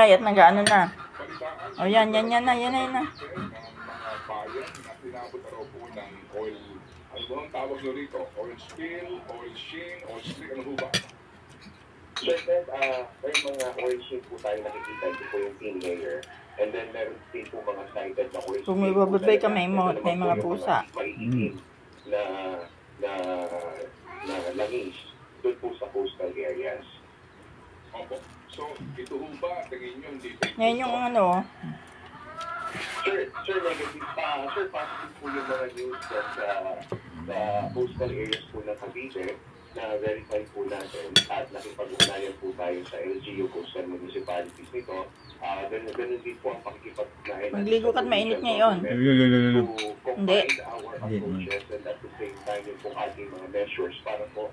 Ay, at nag-ano na. O yan na. Yan na. Mga bayan na tinabot na raw po ng oil. Ano ba ang tawag nyo rito? Oil spill, oil sheen, oil slick, ano ho ba? Sir Ted, may mga oil sheen po tayo nakikita. Ito po yung thin layer. And then meron din po mga sided na oil. Kung may bababay ka, may mga pusa. Na langis doon po sa coastal areas. Opo. So, ito ho ba, tingin nyo dito? Ngayon yung ano. Sir, negative pa. Sir, positive po yung mga news sa coastal areas po ng Cavite na verify po natin at nakipag-ugnayan po tayo sa LGU coastal municipalities nito. Ganun din po ang pakikipag-ugnayan. Magligo ka't mainit ngayon. To Hindi. combine our approaches and at the same time yung po ating mga measures para po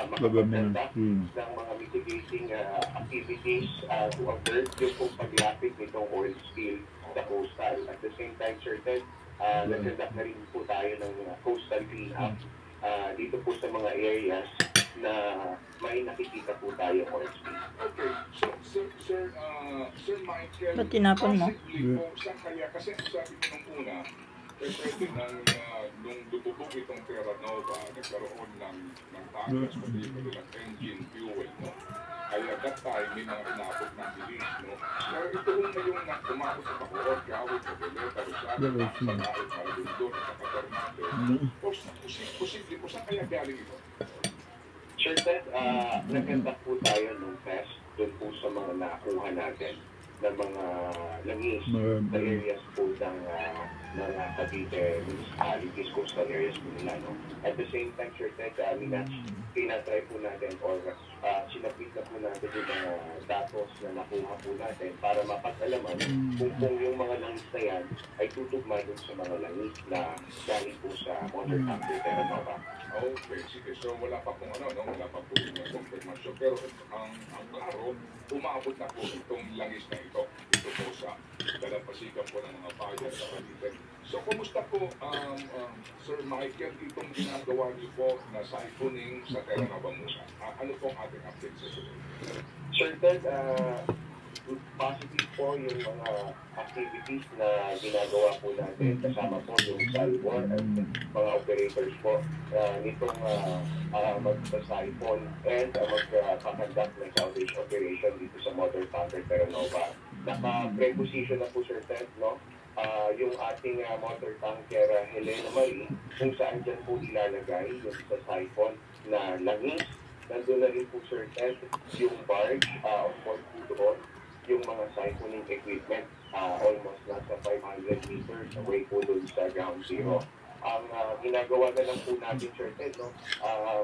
makapaganda ng mga mitigating activities to avert yung pong paglapit nitong oil spill sa coastal. At the same time, Sir Ted, nagkandak na rin po tayo ng coastal cleanup dito po sa mga areas na may nakikita po tayo oil spill. Okay. So, Sir Michael, Ba't tinapon mo? possibly po, saan kaya, kasi sabi ko nung una, pwede nung dububog itong Terra Nova, nagkaroon ng tagas, pati ng engine fuel, no? Kaya that time, may mga inabot ng bilis, no? Pero ito kung ngayong umabot sa Bacoor, Gawit, Cabeleta, Rosario, Pagkakit, Marabindor, at Kapaternate, posible po, saan kaya galing ito? Sure, Ted, nagkandak po tayo ng test doon po sa mga nakuha natin ng mga langis sa areas po ng mga Cavite municipalities, coastal areas po nila, no? At the same time, Sir Ted, tinatry po natin or sinapit na po natin yung mga datos na nakuha po natin para mapag-alaman kung yung mga langis na yan ay tutugma dun sa mga langis na galing po sa water tanker Terra Nova. Okay, sige. So, wala pa pong wala pa po yung confirmation. Pero ang klaro, umabot na po itong langis na ito. Ito po sa dalampasikan po ng mga bayan sa Cavite. So, kumusta po, Sir Michael, itong ginagawa niyo po na siphoning sa Terra Nova muna? Ano pong ating update sa ito? Sir Ted, positive po yung mga activities na ginagawa po natin kasama po yung Salvor at mga operators po nitong mag-siphon and magpakandak ng salvage operation dito sa motor tanker Terra Nova. Naka-preposition na po, Sir Ted, no? Yung ating motor tanker Helena Marie, kung saan dyan po ilalagay yung sa siphon na langis. Nandun na rin po, Sir Ted, yung barge on board po doon, yung mga siphoning equipment, almost nasa 500 meters away po doon sa ground zero. Ang ginagawa na lang po natin, Sir Ted, no?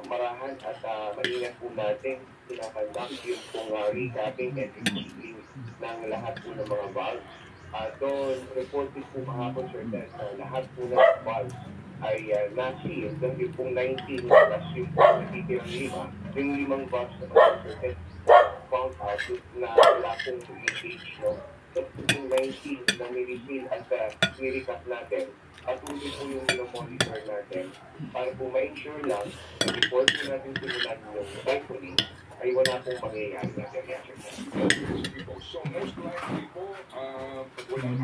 Marahan at maingat po natin pinakandak yung pong recapping and resealing ng lahat po ng mga valves. Doon, reported po kahapon, Sir Ted, na lahat po ng valves ay na-seal ng yung pong 19 plus yung pong nakitirang 5. Yung 5 valves na po, Sir Ted, found out na wala pong leakage, no? So, yung 19 na nilisil at nirecap natin, patuloy po yung monitor natin para po ma-ensure lang na before po natin simulan yung siphoning ay wala pong mangyayari na ganyan. So, most likely po, pag walang